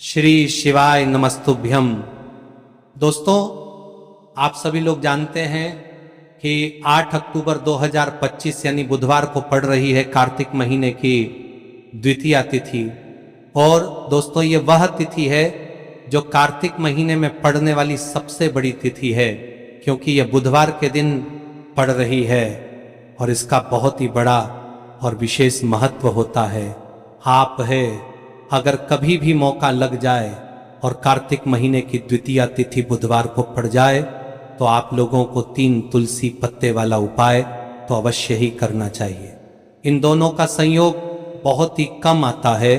श्री शिवाय नमस्तुभ्यम। दोस्तों, आप सभी लोग जानते हैं कि 8 अक्टूबर 2025 यानी बुधवार को पड़ रही है कार्तिक महीने की द्वितीया तिथि। और दोस्तों, ये वह तिथि है जो कार्तिक महीने में पड़ने वाली सबसे बड़ी तिथि है, क्योंकि यह बुधवार के दिन पड़ रही है और इसका बहुत ही बड़ा और विशेष महत्व होता है। अगर कभी भी मौका लग जाए और कार्तिक महीने की द्वितीया तिथि बुधवार को पड़ जाए तो आप लोगों को 3 तुलसी पत्ते वाला उपाय तो अवश्य ही करना चाहिए। इन दोनों का संयोग बहुत ही कम आता है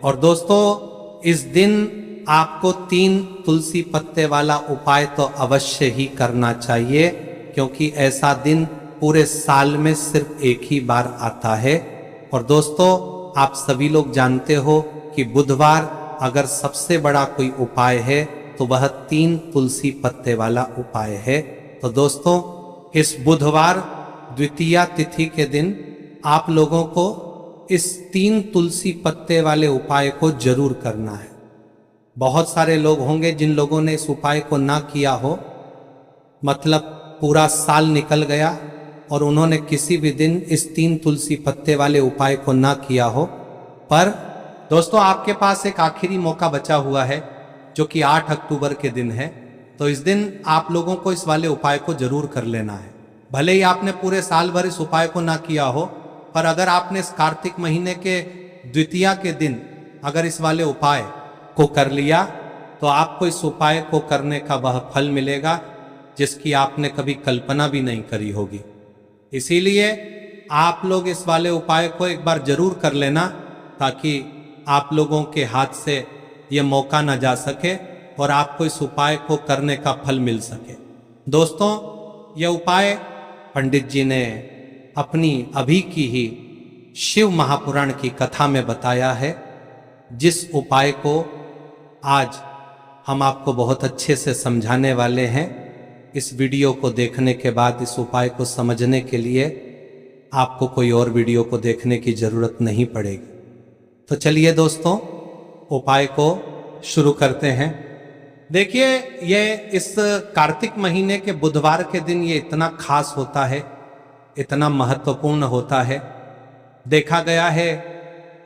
और दोस्तों, इस दिन आपको 3 तुलसी पत्ते वाला उपाय तो अवश्य ही करना चाहिए, क्योंकि ऐसा दिन पूरे साल में सिर्फ एक ही बार आता है। और दोस्तों, आप सभी लोग जानते हो कि बुधवार अगर सबसे बड़ा कोई उपाय है तो वह 3 तुलसी पत्ते वाला उपाय है। तो दोस्तों, इस बुधवार द्वितीया तिथि के दिन आप लोगों को इस 3 तुलसी पत्ते वाले उपाय को जरूर करना है। बहुत सारे लोग होंगे जिन लोगों ने इस उपाय को ना किया हो, मतलब पूरा साल निकल गया और उन्होंने किसी भी दिन इस 3 तुलसी पत्ते वाले उपाय को ना किया हो। पर दोस्तों, आपके पास एक आखिरी मौका बचा हुआ है जो कि 8 अक्टूबर के दिन है। तो इस दिन आप लोगों को इस वाले उपाय को जरूर कर लेना है। भले ही आपने पूरे साल भर इस उपाय को ना किया हो, पर अगर आपने इस कार्तिक महीने के द्वितीया के दिन अगर इस वाले उपाय को कर लिया तो आपको इस उपाय को करने का वह फल मिलेगा जिसकी आपने कभी कल्पना भी नहीं करी होगी। इसीलिए आप लोग इस वाले उपाय को एक बार जरूर कर लेना, ताकि आप लोगों के हाथ से ये मौका ना जा सके और आपको इस उपाय को करने का फल मिल सके। दोस्तों, यह उपाय पंडित जी ने अपनी अभी की ही शिव महापुराण की कथा में बताया है, जिस उपाय को आज हम आपको बहुत अच्छे से समझाने वाले हैं। इस वीडियो को देखने के बाद इस उपाय को समझने के लिए आपको कोई और वीडियो को देखने की जरूरत नहीं पड़ेगी। तो चलिए दोस्तों, उपाय को शुरू करते हैं। देखिए, ये इस कार्तिक महीने के बुधवार के दिन ये इतना खास होता है, इतना महत्वपूर्ण होता है। देखा गया है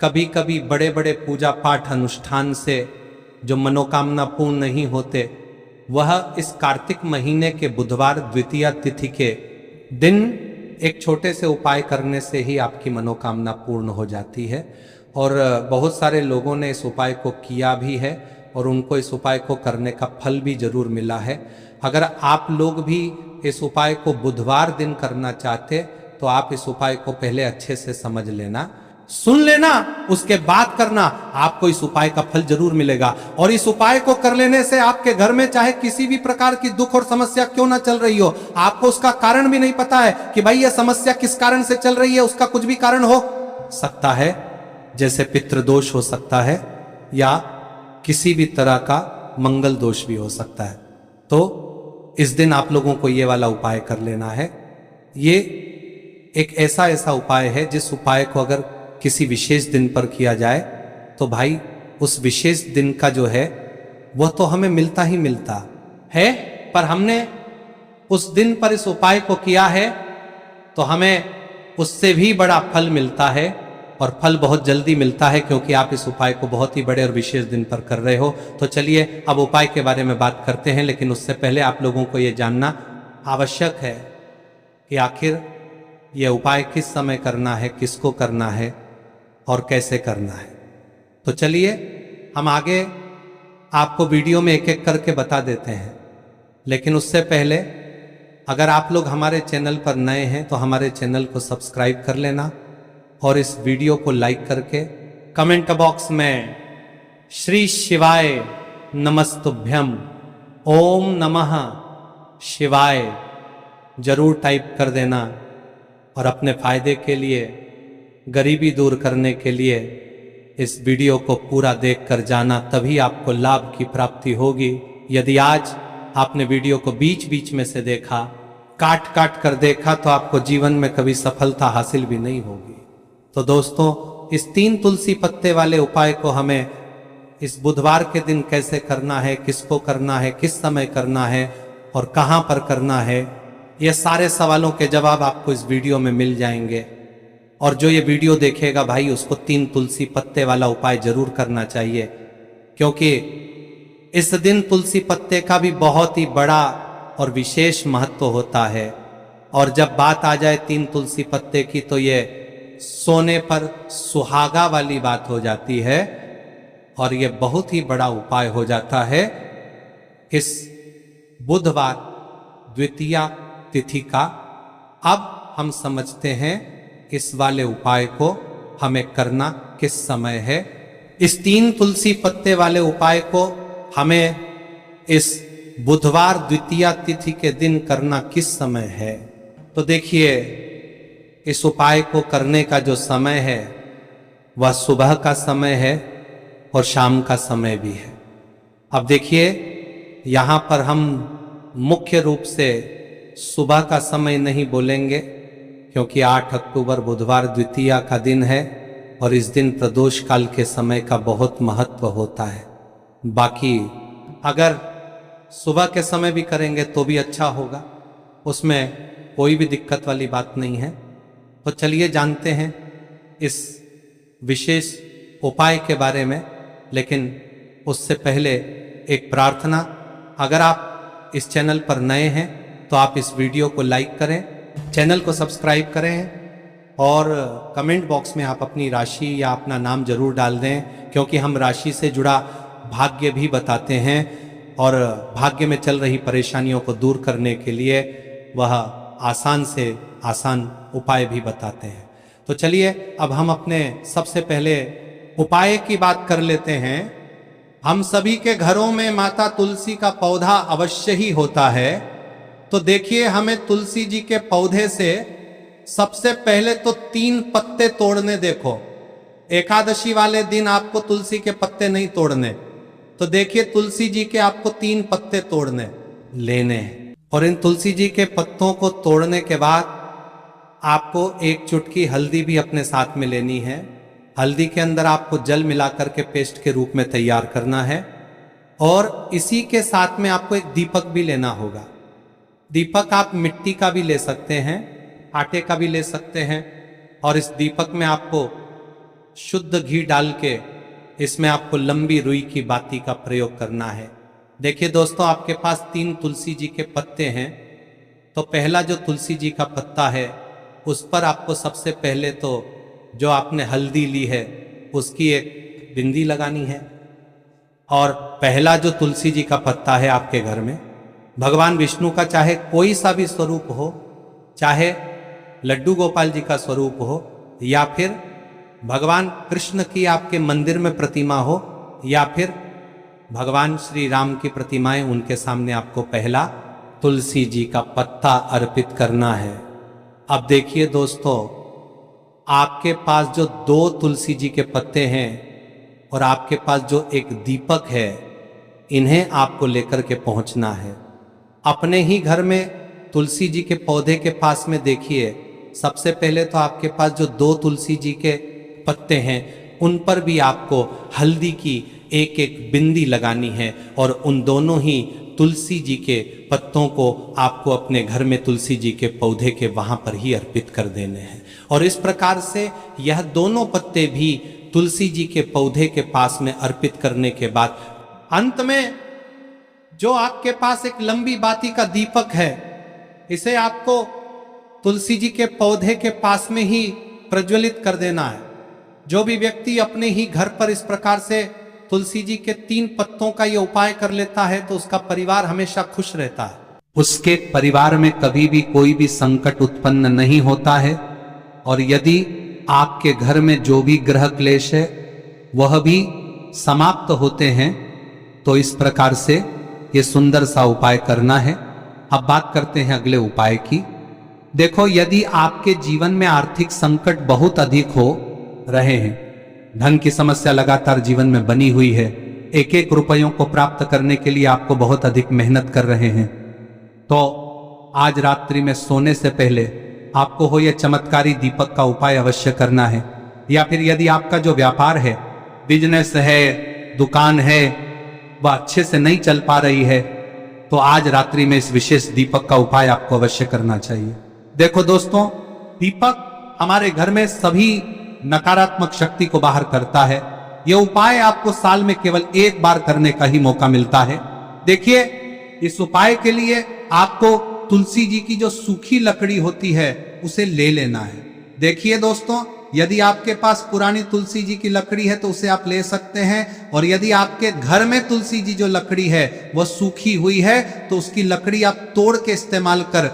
कभी कभी बड़े बड़े पूजा पाठ अनुष्ठान से जो मनोकामना पूर्ण नहीं होते, वह इस कार्तिक महीने के बुधवार द्वितीया तिथि के दिन एक छोटे से उपाय करने से ही आपकी मनोकामना पूर्ण हो जाती है। और बहुत सारे लोगों ने इस उपाय को किया भी है और उनको इस उपाय को करने का फल भी जरूर मिला है। अगर आप लोग भी इस उपाय को बुधवार दिन करना चाहते तो आप इस उपाय को पहले अच्छे से समझ लेना, सुन लेना, उसके बाद करना। आपको इस उपाय का फल जरूर मिलेगा। और इस उपाय को कर लेने से आपके घर में चाहे किसी भी प्रकार की दुख और समस्या क्यों ना चल रही हो, आपको उसका कारण भी नहीं पता है कि भाई यह समस्या किस कारण से चल रही है, उसका कुछ भी कारण हो सकता है, जैसे पितृदोष हो सकता है या किसी भी तरह का मंगल दोष भी हो सकता है। तो इस दिन आप लोगों को ये वाला उपाय कर लेना है। ये एक ऐसा उपाय है जिस उपाय को अगर किसी विशेष दिन पर किया जाए तो भाई उस विशेष दिन का जो है वह तो हमें मिलता ही मिलता है, पर हमने उस दिन पर इस उपाय को किया है तो हमें उससे भी बड़ा फल मिलता है। और फल बहुत जल्दी मिलता है, क्योंकि आप इस उपाय को बहुत ही बड़े और विशेष दिन पर कर रहे हो। तो चलिए अब उपाय के बारे में बात करते हैं, लेकिन उससे पहले आप लोगों को यह जानना आवश्यक है कि आखिर यह उपाय किस समय करना है, किसको करना है और कैसे करना है। तो चलिए हम आगे आपको वीडियो में एक एक करके बता देते हैं। लेकिन उससे पहले अगर आप लोग हमारे चैनल पर नए हैं तो हमारे चैनल को सब्सक्राइब कर लेना और इस वीडियो को लाइक करके कमेंट बॉक्स में श्री शिवाय नमस्तुभ्यम, ओम नमः शिवाय जरूर टाइप कर देना। और अपने फायदे के लिए, गरीबी दूर करने के लिए इस वीडियो को पूरा देख कर जाना, तभी आपको लाभ की प्राप्ति होगी। यदि आज आपने वीडियो को बीच बीच में से देखा, काट काट कर देखा, तो आपको जीवन में कभी सफलता हासिल भी नहीं होगी। तो दोस्तों, इस 3 तुलसी पत्ते वाले उपाय को हमें इस बुधवार के दिन कैसे करना है, किसको करना है, किस समय करना है और कहाँ पर करना है, ये सारे सवालों के जवाब आपको इस वीडियो में मिल जाएंगे। और जो ये वीडियो देखेगा भाई, उसको 3 तुलसी पत्ते वाला उपाय जरूर करना चाहिए, क्योंकि इस दिन तुलसी पत्ते का भी बहुत ही बड़ा और विशेष महत्व होता है। और जब बात आ जाए 3 तुलसी पत्ते की, तो ये सोने पर सुहागा वाली बात हो जाती है और ये बहुत ही बड़ा उपाय हो जाता है इस बुधवार द्वितीया तिथि का। अब हम समझते हैं इस वाले उपाय को हमें करना किस समय है। इस 3 तुलसी पत्ते वाले उपाय को हमें इस बुधवार द्वितीया तिथि के दिन करना किस समय है। तो देखिए, इस उपाय को करने का जो समय है वह सुबह का समय है और शाम का समय भी है। अब देखिए, यहाँ पर हम मुख्य रूप से सुबह का समय नहीं बोलेंगे, क्योंकि 8 अक्टूबर बुधवार द्वितीया का दिन है और इस दिन प्रदोष काल के समय का बहुत महत्व होता है। बाकी अगर सुबह के समय भी करेंगे तो भी अच्छा होगा, उसमें कोई भी दिक्कत वाली बात नहीं है। तो चलिए जानते हैं इस विशेष उपाय के बारे में। लेकिन उससे पहले एक प्रार्थना, अगर आप इस चैनल पर नए हैं तो आप इस वीडियो को लाइक करें, चैनल को सब्सक्राइब करें और कमेंट बॉक्स में आप अपनी राशि या अपना नाम जरूर डाल दें, क्योंकि हम राशि से जुड़ा भाग्य भी बताते हैं और भाग्य में चल रही परेशानियों को दूर करने के लिए वह आसान से आसान उपाय भी बताते हैं। तो चलिए अब हम अपने सबसे पहले उपाय की बात कर लेते हैं। हम सभी के घरों में माता तुलसी का पौधा अवश्य ही होता है। तो देखिए, हमें तुलसी जी के पौधे से सबसे पहले तो 3 पत्ते तोड़ने। देखो, एकादशी वाले दिन आपको तुलसी के पत्ते नहीं तोड़ने, तो देखिए तुलसी जी के आपको 3 पत्ते तोड़ने लेने हैं। और इन तुलसी जी के पत्तों को तोड़ने के बाद आपको 1 चुटकी हल्दी भी अपने साथ में लेनी है। हल्दी के अंदर आपको जल मिलाकर के पेस्ट के रूप में तैयार करना है और इसी के साथ में आपको एक दीपक भी लेना होगा। दीपक आप मिट्टी का भी ले सकते हैं, आटे का भी ले सकते हैं। और इस दीपक में आपको शुद्ध घी डाल के इसमें आपको लंबी रुई की बाती का प्रयोग करना है। देखिए दोस्तों, आपके पास 3 तुलसी जी के पत्ते हैं, तो पहला जो तुलसी जी का पत्ता है उस पर आपको सबसे पहले तो जो आपने हल्दी ली है उसकी एक बिंदी लगानी है। और पहला जो तुलसी जी का पत्ता है आपके घर में, भगवान विष्णु का चाहे कोई सा भी स्वरूप हो, चाहे लड्डू गोपाल जी का स्वरूप हो या फिर भगवान कृष्ण की आपके मंदिर में प्रतिमा हो या फिर भगवान श्री राम की प्रतिमाएं, उनके सामने आपको पहला तुलसी जी का पत्ता अर्पित करना है। अब देखिए दोस्तों, आपके पास जो 2 तुलसी जी के पत्ते हैं और आपके पास जो एक दीपक है, इन्हें आपको लेकर के पहुंचना है। अपने ही घर में तुलसी जी के पौधे के पास में देखिए, सबसे पहले तो आपके पास जो 2 तुलसी जी के पत्ते हैं उन पर भी आपको हल्दी की एक बिंदी लगानी है और उन दोनों ही तुलसी जी के पत्तों को आपको अपने घर में तुलसी जी के पौधे के वहां पर ही अर्पित कर देने हैं। और इस प्रकार से यह दोनों पत्ते भी तुलसी जी के पौधे के पास में अर्पित करने के बाद अंत में जो आपके पास एक लंबी बाती का दीपक है, इसे आपको तुलसी जी के पौधे के पास में ही प्रज्वलित कर देना है। जो भी व्यक्ति अपने ही घर पर इस प्रकार से तुलसी जी के 3 पत्तों का ये उपाय कर लेता है तो उसका परिवार हमेशा खुश रहता है, उसके परिवार में कभी भी कोई भी संकट उत्पन्न नहीं होता है। और यदि आपके घर में जो भी ग्रह क्लेश है वह भी समाप्त होते हैं, तो इस प्रकार से ये सुंदर सा उपाय करना है। अब बात करते हैं अगले उपाय की। देखो, यदि आपके जीवन में आर्थिक संकट बहुत अधिक हो रहे हैं, धन की समस्या लगातार जीवन में बनी हुई है, एक एक रुपयों को प्राप्त करने के लिए आपको बहुत अधिक मेहनत कर रहे हैं, तो आज रात्रि में सोने से पहले आपको हो यह चमत्कारी दीपक का उपाय अवश्य करना है। या फिर यदि आपका जो व्यापार है, बिजनेस है, दुकान है वह अच्छे से नहीं चल पा रही है, तो आज रात्रि में इस विशेष दीपक का उपाय आपको अवश्य करना चाहिए। देखो दोस्तों, दीपक हमारे घर में सभी नकारात्मक शक्ति को बाहर करता है। यह उपाय आपको साल में केवल एक बार करने का ही मौका मिलता है। देखिए, इस उपाय के लिए आपको तुलसी जी की जो सूखी लकड़ी होती है उसे ले लेना है। देखिए दोस्तों, यदि आपके पास पुरानी तुलसी जी की लकड़ी है तो उसे आप ले सकते हैं, और यदि आपके घर में तुलसी जी जो लकड़ी है वह सूखी हुई है तो उसकी लकड़ी आप तोड़ के इस्तेमाल कर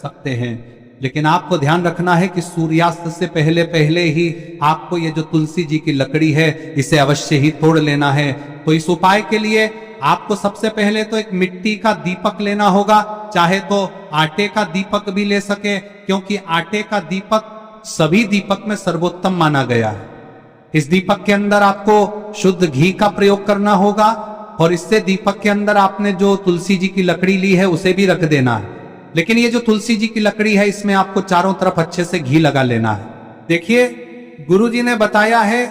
सकते हैं। लेकिन आपको ध्यान रखना है कि सूर्यास्त से पहले पहले ही आपको ये जो तुलसी जी की लकड़ी है इसे अवश्य ही तोड़ लेना है। तो इस उपाय के लिए आपको सबसे पहले तो एक मिट्टी का दीपक लेना होगा, चाहे तो आटे का दीपक भी ले सके, क्योंकि आटे का दीपक सभी दीपक में सर्वोत्तम माना गया है। इस दीपक के अंदर आपको शुद्ध घी का प्रयोग करना होगा, और इससे दीपक के अंदर आपने जो तुलसी जी की लकड़ी ली है उसे भी रख देना है। लेकिन ये जो तुलसी जी की लकड़ी है इसमें आपको चारों तरफ अच्छे से घी लगा लेना है। देखिए, गुरुजी ने बताया है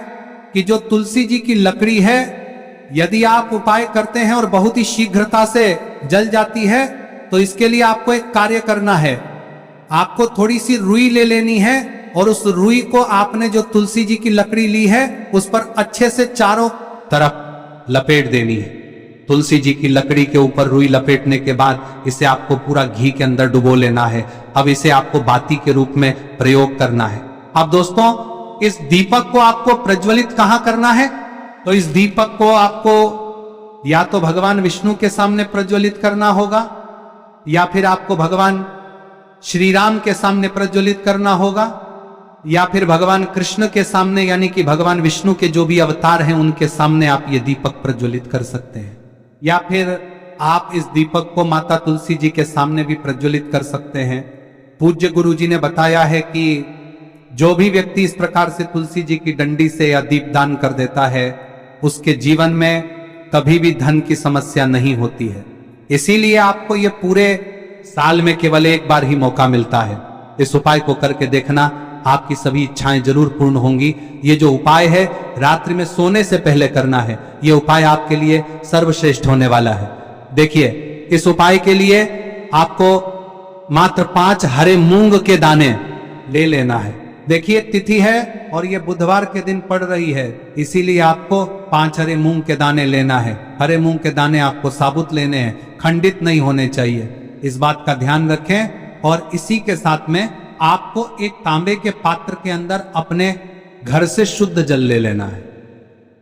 कि जो तुलसी जी की लकड़ी है यदि आप उपाय करते हैं और बहुत ही शीघ्रता से जल जाती है, तो इसके लिए आपको एक कार्य करना है। आपको थोड़ी सी रुई ले लेनी है और उस रुई को आपने जो तुलसी जी की लकड़ी ली है उस पर अच्छे से चारों तरफ लपेट देनी है। तुलसी जी की लकड़ी के ऊपर रुई लपेटने के बाद इसे आपको पूरा घी के अंदर डुबो लेना है। अब इसे आपको बाती के रूप में प्रयोग करना है। अब दोस्तों, इस दीपक को आपको प्रज्वलित कहां करना है? तो इस दीपक को आपको या तो भगवान विष्णु के सामने प्रज्वलित करना होगा, या फिर आपको भगवान श्री राम के सामने प्रज्वलित करना होगा, या फिर भगवान कृष्ण के सामने, यानी कि भगवान विष्णु के जो भी अवतार हैं उनके सामने आप ये दीपक प्रज्वलित कर सकते हैं। या फिर आप इस दीपक को माता तुलसी जी के सामने भी प्रज्वलित कर सकते हैं। पूज्य गुरु जी ने बताया है कि जो भी व्यक्ति इस प्रकार से तुलसी जी की डंडी से या दीपदान कर देता है उसके जीवन में कभी भी धन की समस्या नहीं होती है। इसीलिए आपको ये पूरे साल में केवल एक बार ही मौका मिलता है। इस उपाय को करके देखना, आपकी सभी इच्छाएं जरूर पूर्ण होंगी। ये जो उपाय है रात्रि में सोने से पहले करना है। ये उपाय आपके लिए सर्वश्रेष्ठ होने वाला है। देखिए, इस उपाय के लिए आपको मात्र 5 हरे मूंग के दाने ले लेना है। देखिए, तिथि है और ये बुधवार के दिन पड़ रही है, इसीलिए आपको 5 हरे मूंग के दाने लेना है। हरे मूंग के दाने आपको साबुत लेने हैं, खंडित नहीं होने चाहिए। इस बात का ध्यान रखें। और इसी के साथ में आपको एक तांबे के पात्र के अंदर अपने घर से शुद्ध जल ले लेना है।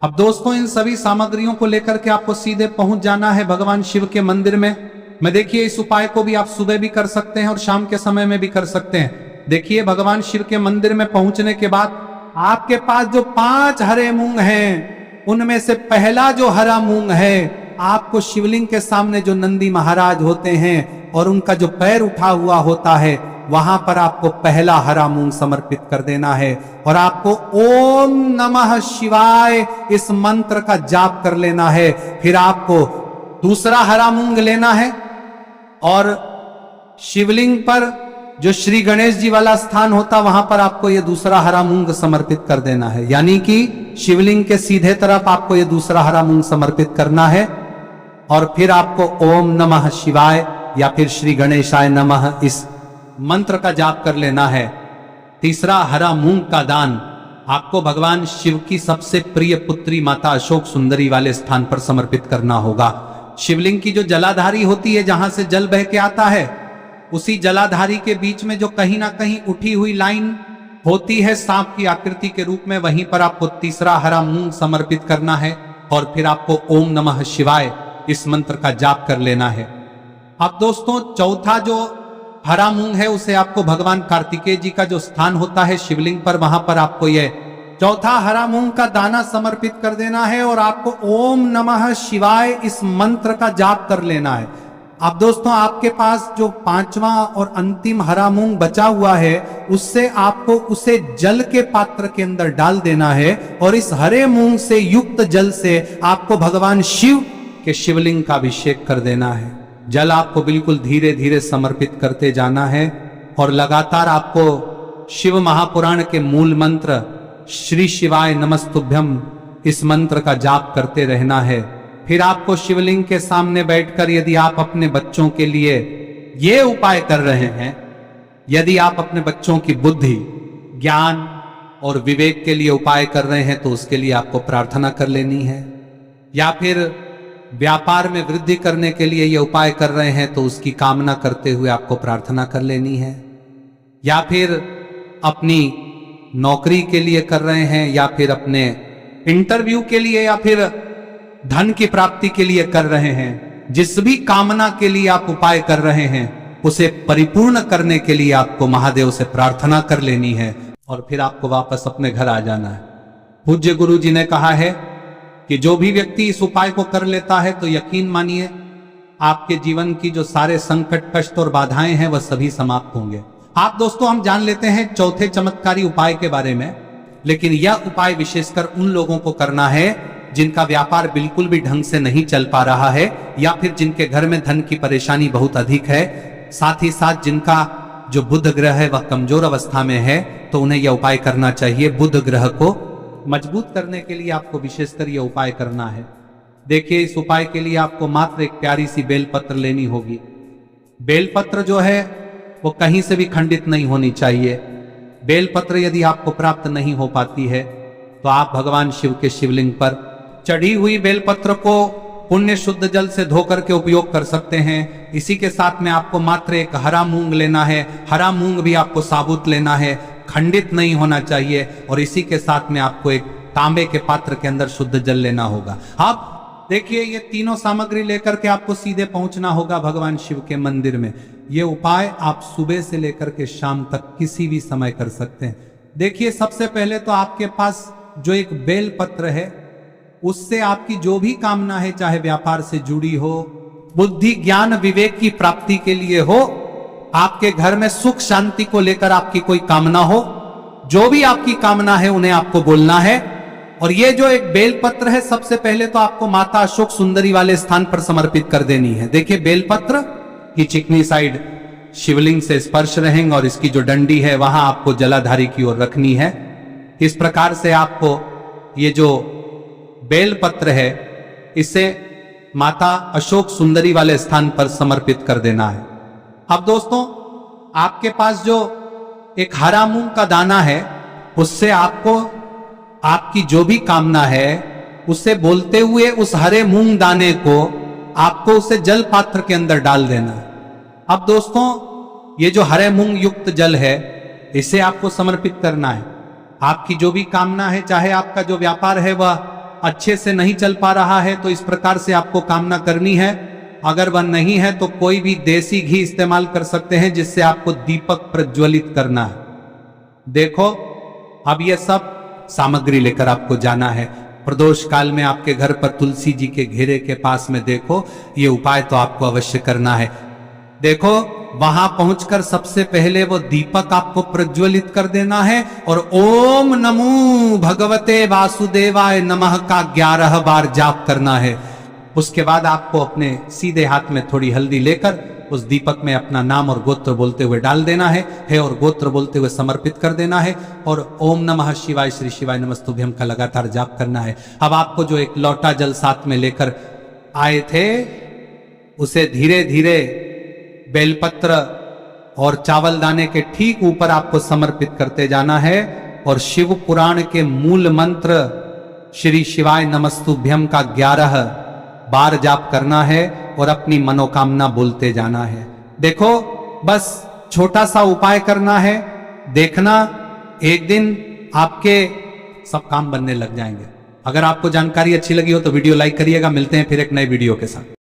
अब दोस्तों, इन सभी सामग्रियों को लेकर के आपको सीधे पहुंच जाना है भगवान शिव के मंदिर में। देखिए, इस उपाय को भी आप सुबह भी कर सकते हैं और शाम के समय में भी कर सकते हैं। देखिए, भगवान शिव के मंदिर में पहुंचने के बाद आपके पास जो 5 हरे मूंग हैं उनमें से पहला जो हरा मूंग है आपको शिवलिंग के सामने जो नंदी महाराज होते हैं और उनका जो पैर उठा हुआ होता है वहां पर आपको पहला हरा मूंग समर्पित कर देना है, और आपको ओम नमः शिवाय इस मंत्र का जाप कर लेना है। फिर आपको दूसरा हरा मूंग लेना है और शिवलिंग पर जो श्री गणेश जी वाला स्थान होता वहां पर आपको ये दूसरा हरा मूंग समर्पित कर देना है। यानी कि शिवलिंग के सीधे तरफ आपको ये दूसरा हरा मूंग समर्पित करना है, और फिर आपको ओम नमः शिवाय या फिर श्री गणेशाय नमः इस मंत्र का जाप कर लेना है। तीसरा हरा मूंग का दान आपको भगवान शिव की सबसे प्रिय पुत्री माता अशोक सुंदरी वाले स्थान पर समर्पित करना होगा। शिवलिंग की जो जलाधारी होती है, जहां से जल बह के आता है, उसी जलाधारी के बीच में जो कहीं ना कहीं उठी हुई लाइन होती है सांप की आकृति के रूप में, वहीं पर आपको तीसरा हरा मूंग समर्पित करना है, और फिर आपको ओम नमः शिवाय इस मंत्र का जाप कर लेना है। अब दोस्तों, चौथा जो हरा मूंग है उसे आपको भगवान कार्तिकेय जी का जो स्थान होता है शिवलिंग पर, वहां पर आपको यह चौथा हरा मूंग का दाना समर्पित कर देना है, और आपको ओम नमः शिवाय इस मंत्र का जाप कर लेना है। अब दोस्तों, आपके पास जो 5वां और अंतिम हरा मूंग बचा हुआ है उससे आपको उसे जल के पात्र के अंदर डाल देना है, और इस हरे मूंग से युक्त जल से आपको भगवान शिव के शिवलिंग का अभिषेक कर देना है। जल आपको बिल्कुल धीरे धीरे समर्पित करते जाना है, और लगातार आपको शिव महापुराण के मूल मंत्र श्री शिवाय नमस्तुभ्यम इस मंत्र का जाप करते रहना है। फिर आपको शिवलिंग के सामने बैठकर यदि आप अपने बच्चों के लिए ये उपाय कर रहे हैं, यदि आप अपने बच्चों की बुद्धि, ज्ञान और विवेक के लिए उपाय कर रहे हैं तो उसके लिए आपको प्रार्थना कर लेनी है। या फिर व्यापार में वृद्धि करने के लिए ये उपाय कर रहे हैं तो उसकी कामना करते हुए आपको प्रार्थना कर लेनी है। या फिर अपनी नौकरी के लिए कर रहे हैं, या फिर अपने इंटरव्यू के लिए, या फिर धन की प्राप्ति के लिए कर रहे हैं, जिस भी कामना के लिए आप उपाय कर रहे हैं उसे परिपूर्ण करने के लिए आपको महादेव से प्रार्थना कर लेनी है और फिर आपको वापस अपने घर आ जाना है। पूज्य गुरु जी ने कहा है कि जो भी व्यक्ति इस उपाय को कर लेता है तो यकीन मानिए आपके जीवन की जो सारे संकट, कष्ट और बाधाएं हैं वह सभी समाप्त होंगे। आप दोस्तों, हम जान लेते हैं चौथे चमत्कारी उपाय के बारे में, लेकिन यह उपाय विशेषकर उन लोगों को करना है जिनका व्यापार बिल्कुल भी ढंग से नहीं चल पा रहा है, या फिर जिनके घर में धन की परेशानी बहुत अधिक है, साथ ही साथ जिनका जो बुध ग्रह है वह कमजोर अवस्था में है, तो उन्हें यह उपाय करना चाहिए। बुध ग्रह को मजबूत करने के लिए आपको विशेषकर यह उपाय करना है। देखिए, इस उपाय के लिए आपको मात्र एक प्यारी सी बेलपत्र लेनी होगी। बेलपत्र जो है वो कहीं से भी खंडित नहीं होनी चाहिए। बेलपत्र यदि आपको प्राप्त नहीं हो पाती है तो आप भगवान शिव के शिवलिंग पर चढ़ी हुई बेलपत्र को पुण्य शुद्ध जल से धोकर के उपयोग कर सकते हैं। इसी के साथ में आपको मात्र एक हरा मूंग लेना है। हरा मूंग भी आपको साबुत लेना है, खंडित नहीं होना चाहिए। और इसी के साथ में आपको एक तांबे के पात्र के अंदर शुद्ध जल लेना होगा। अब देखिए, ये तीनों सामग्री लेकर के आपको सीधे पहुंचना होगा भगवान शिव के मंदिर में। ये उपाय आप सुबह से लेकर के शाम तक किसी भी समय कर सकते हैं। देखिए, सबसे पहले तो आपके पास जो एक बेल पत्र है उससे आपकी जो भी कामना है, चाहे व्यापार से जुड़ी हो, बुद्धि, ज्ञान, विवेक की प्राप्ति के लिए हो, आपके घर में सुख शांति को लेकर आपकी कोई कामना हो, जो भी आपकी कामना है उन्हें आपको बोलना है। और ये जो एक बेलपत्र है, सबसे पहले तो आपको माता अशोक सुंदरी वाले स्थान पर समर्पित कर देनी है। देखिए, बेलपत्र की चिकनी साइड शिवलिंग से स्पर्श रहेंगे और इसकी जो डंडी है वहां आपको जलाधारी की ओर रखनी है। इस प्रकार से आपको ये जो बेलपत्र है इसे माता अशोक सुंदरी वाले स्थान पर समर्पित कर देना है। अब दोस्तों, आपके पास जो एक हरा मूंग का दाना है उससे आपको आपकी जो भी कामना है उसे बोलते हुए उस हरे मूंग दाने को आपको उसे जल पात्र के अंदर डाल देना है। अब दोस्तों, ये जो हरे मूंग युक्त जल है इसे आपको समर्पित करना है। आपकी जो भी कामना है, चाहे आपका जो व्यापार है वह अच्छे से नहीं चल पा रहा है तो इस प्रकार से आपको कामना करनी है। अगर वह नहीं है तो कोई भी देसी घी इस्तेमाल कर सकते हैं जिससे आपको दीपक प्रज्वलित करना है। देखो, अब यह सब सामग्री लेकर आपको जाना है। प्रदोष काल में आपके घर पर तुलसी जी के घेरे के पास में देखो, ये उपाय तो आपको अवश्य करना है। देखो, वहां पहुंचकर सबसे पहले वो दीपक आपको प्रज्वलित कर देना है और ओम नमो भगवते वासुदेवाय नमः का 11 बार जाप करना है। उसके बाद आपको अपने सीधे हाथ में थोड़ी हल्दी लेकर उस दीपक में अपना नाम और गोत्र बोलते हुए डाल देना है और गोत्र बोलते हुए समर्पित कर देना है और ओम नमः शिवाय श्री शिवाय नमस्तुभ्यम का लगातार जाप करना है। अब आपको जो एक लोटा जल साथ में लेकर आए थे उसे धीरे धीरे बेलपत्र और चावल दाने के ठीक ऊपर आपको समर्पित करते जाना है और शिव पुराण के मूल मंत्र श्री शिवाय नमस्तुभ्यम का 11 बार जाप करना है और अपनी मनोकामना बोलते जाना है। देखो, बस छोटा सा उपाय करना है, देखना एक दिन आपके सब काम बनने लग जाएंगे। अगर आपको जानकारी अच्छी लगी हो तो वीडियो लाइक करिएगा। मिलते हैं फिर एक नए वीडियो के साथ।